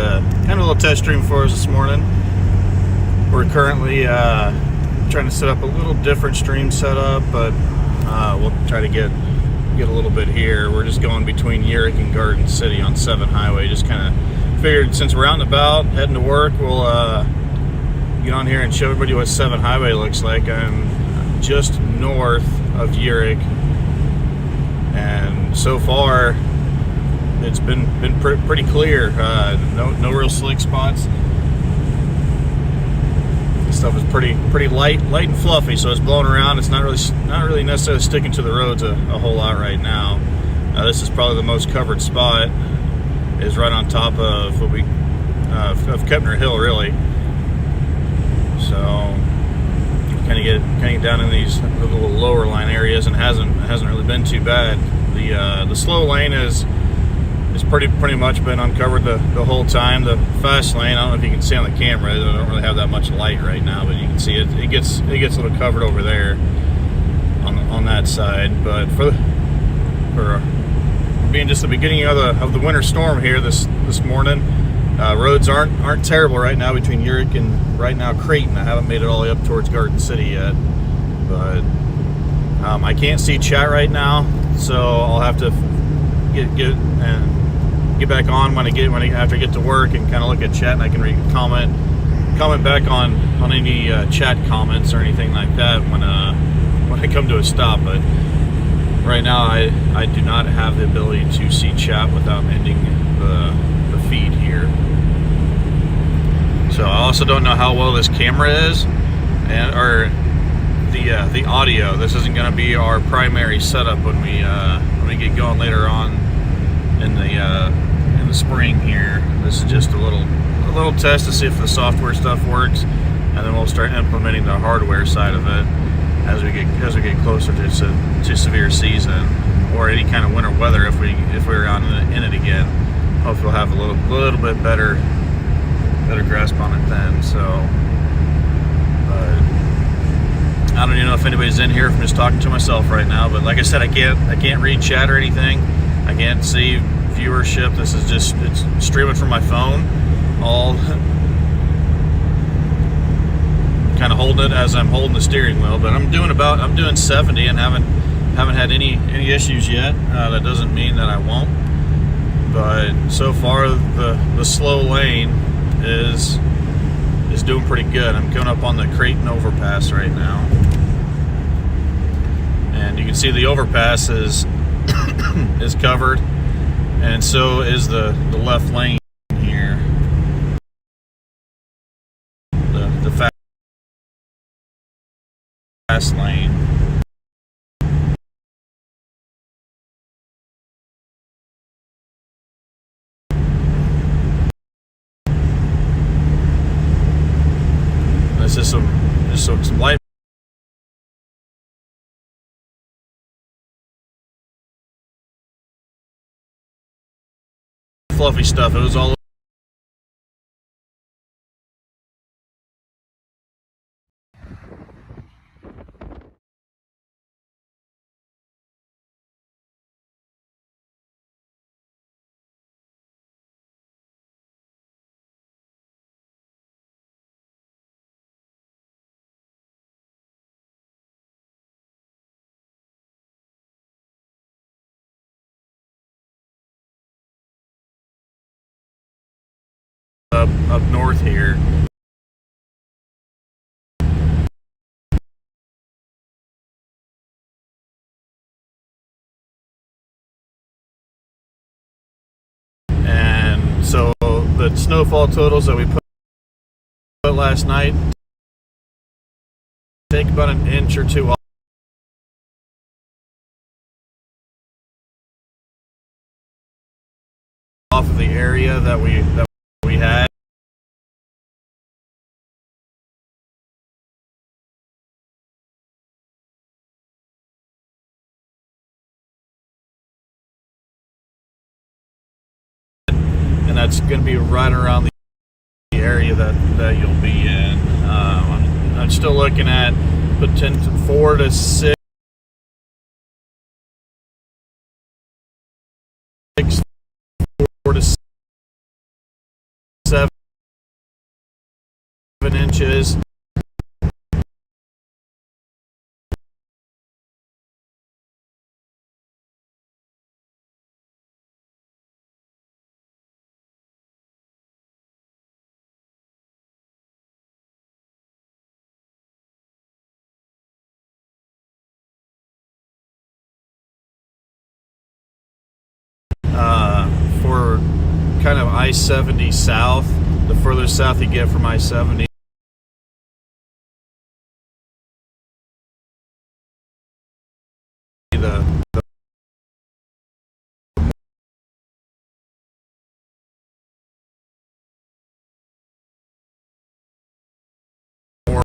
a little test stream for us this morning. We're currently trying to set up a little different stream setup, but we'll try to get a little bit here. We're just going between Urick and Garden City on 7 Highway. Just kind of figured since we're out and about heading to work, we'll get on here and show everybody what 7 Highway looks like. I'm just north of Urick, and so far it's been pretty clear. No real slick spots. This stuff is pretty light and fluffy, so it's blowing around. It's not really necessarily sticking to the roads a whole lot right now. This is probably the most covered spot. Is right on top of what we of Kepner Hill, really. So kind of get down in these little lower line areas, and hasn't really been too bad. The slow lane is pretty much been uncovered the whole time. The fast lane, I don't know if you can see on the camera, I don't really have that much light right now, but you can see it gets a little covered over there on that side. But for being just the beginning of the winter storm here this morning, roads aren't terrible right now between Urick and right now Creighton. I haven't made it all the way up towards Garden City yet, but I can't see chat right now, so I'll have to get back on after I get to work and kind of look at chat, and I can comment back on any chat comments or anything like that when I come to a stop. But right now I do not have the ability to see chat without ending the feed here. So I also don't know how well this camera is, or the audio. This isn't going to be our primary setup when we get going later on in the spring here. This is just a little test to see if the software stuff works, and then we'll start implementing the hardware side of it as we get closer to severe season or any kind of winter weather. If we're on in it again, hopefully we'll have a little bit better grasp on it then. So I don't even know if anybody's in here, if I'm just talking to myself right now. But like I said, I can't read chat or anything. I can't see viewership. This is it's streaming from my phone, all kind of holding it as I'm holding the steering wheel. But I'm doing 70 and haven't had any issues yet. That doesn't mean that I won't. But so far the slow lane is doing pretty good. I'm coming up on the Creighton overpass right now, and you can see the overpass is covered, and so is the left lane here. The fast lane. This is some light fluffy stuff. It was all up north here. And so the snowfall totals that we put last night take about an inch or two off of the area that we had. And that's going to be right around the area that you'll be in. I'm still looking at potential 4 to 6, 4 to is. For kind of I-70 south, the further south you get from I-70, the more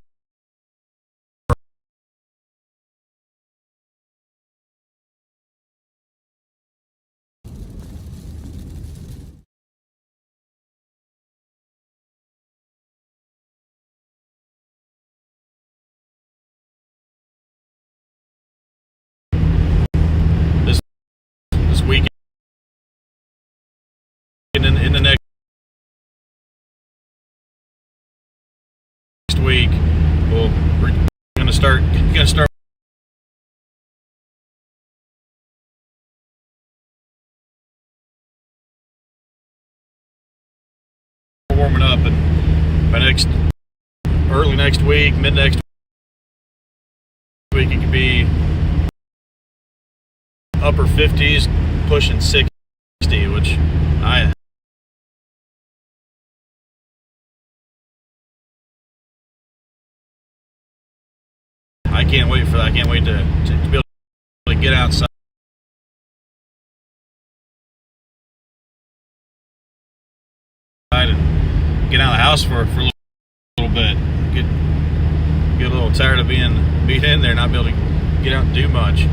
this weekend, in the next week, we're gonna start warming up, and by early next week, mid next week, it could be upper 50s, pushing 60, which I can't wait for that. I can't wait to be able to get outside and get out of the house for a little bit. Get a little tired of being in there, not be able to get out and do much.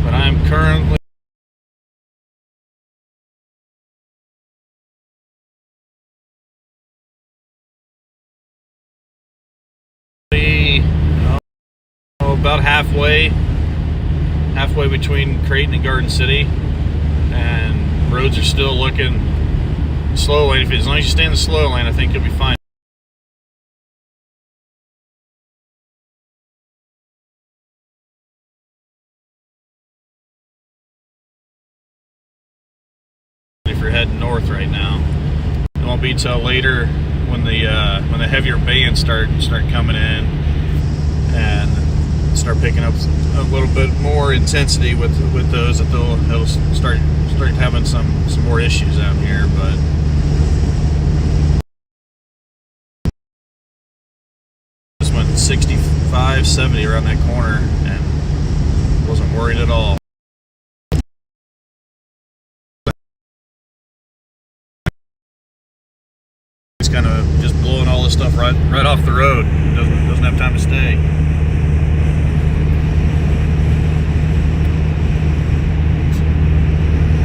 But I'm currently about halfway between Creighton and Garden City, and roads are still looking slow lane. As long as you stay in the slow lane, I think you'll be fine. If you're heading north right now, it won't be till later when the heavier bands start coming in and start picking up a little bit more intensity with those, that it'll start having some more issues out here. But just went 65, 70 around that corner and wasn't worried at all. It's kind of just blowing all this stuff right off the road. Doesn't have time to stay.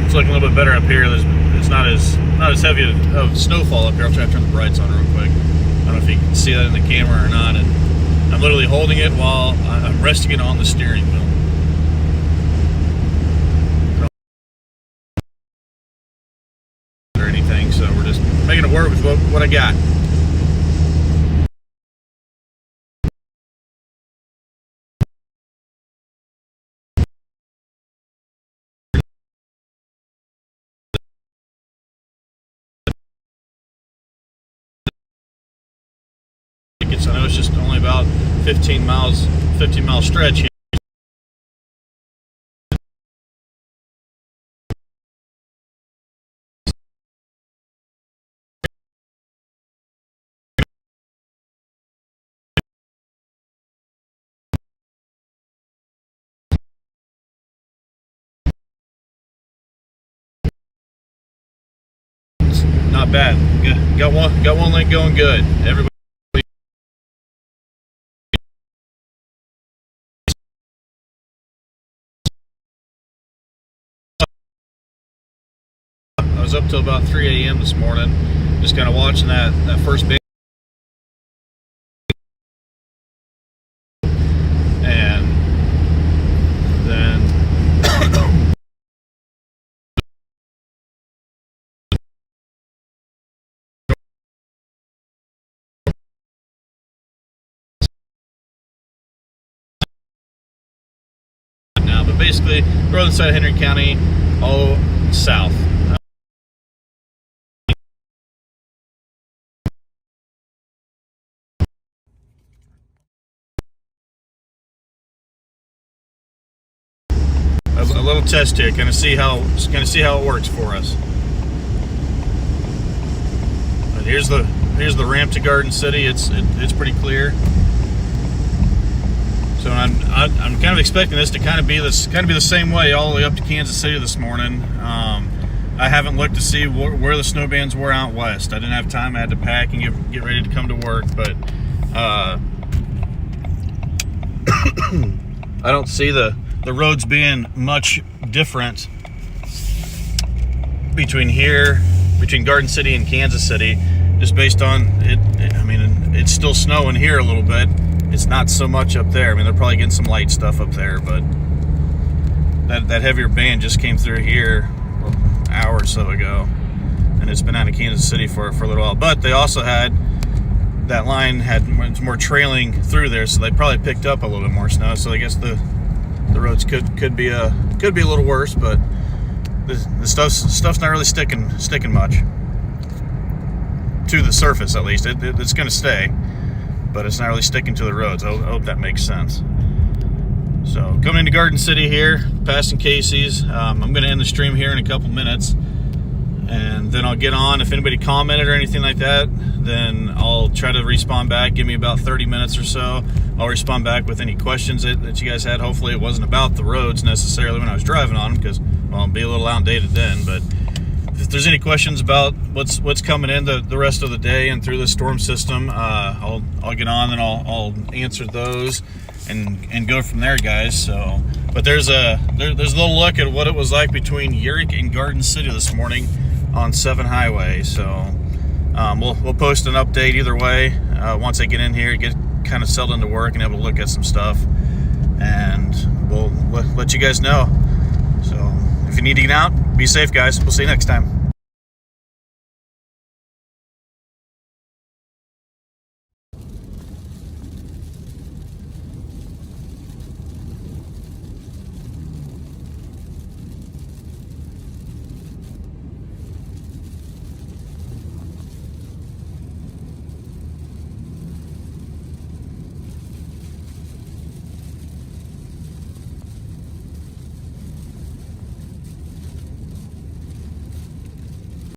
It's looking a little bit better up here. It's not as heavy of snowfall up here. I'll try to turn the brights on real quick. I don't know if you can see that in the camera or not. And I'm literally holding it while I'm resting it on the steering wheel. Or anything, so we're just making it work with what I got. I know it's just only about 15 mile stretch here. It's not bad. Got one link going good. Everybody. I was up till about 3 a.m. this morning, just kind of watching that first band. And then but basically northern side of Henry County, all south. A little test here, kind of see how it works for us. But here's the ramp to Garden City. It's pretty clear. So I'm kind of expecting this to kind of be the same way all the way up to Kansas City this morning. I haven't looked to see where the snow bands were out west. I didn't have time. I had to pack and get ready to come to work, but I don't see the roads being much different between Garden City and Kansas City, just based on it. I mean, it's still snowing here a little bit. It's not so much up there. I mean, they're probably getting some light stuff up there, but that heavier band just came through here an hour or so ago, and it's been out of Kansas City for a little while. But they also had that line had more trailing through there, so they probably picked up a little bit more snow. So I guess the roads could be a little worse, but the stuff's not really sticking much to the surface. At least it's going to stay, but it's not really sticking to the roads. I hope that makes sense. So coming into Garden City here, passing Casey's. I'm going to end the stream here in a couple minutes, and then I'll get on. If anybody commented or anything like that, then I'll try to respond back. Give me about 30 minutes or so. I'll respond back with any questions that you guys had. Hopefully it wasn't about the roads necessarily when I was driving on them, because, well, I'll be a little outdated then. But if there's any questions about what's coming in the rest of the day and through the storm system, I'll get on and I'll answer those and go from there, guys. So, but there's a little look at what it was like between Urick and Garden City this morning on 7 Highway. So we'll post an update either way once I get in here, get kind of settled into work and able to look at some stuff, and we'll let you guys know. So if you need to get out, be safe, guys. We'll see you next time.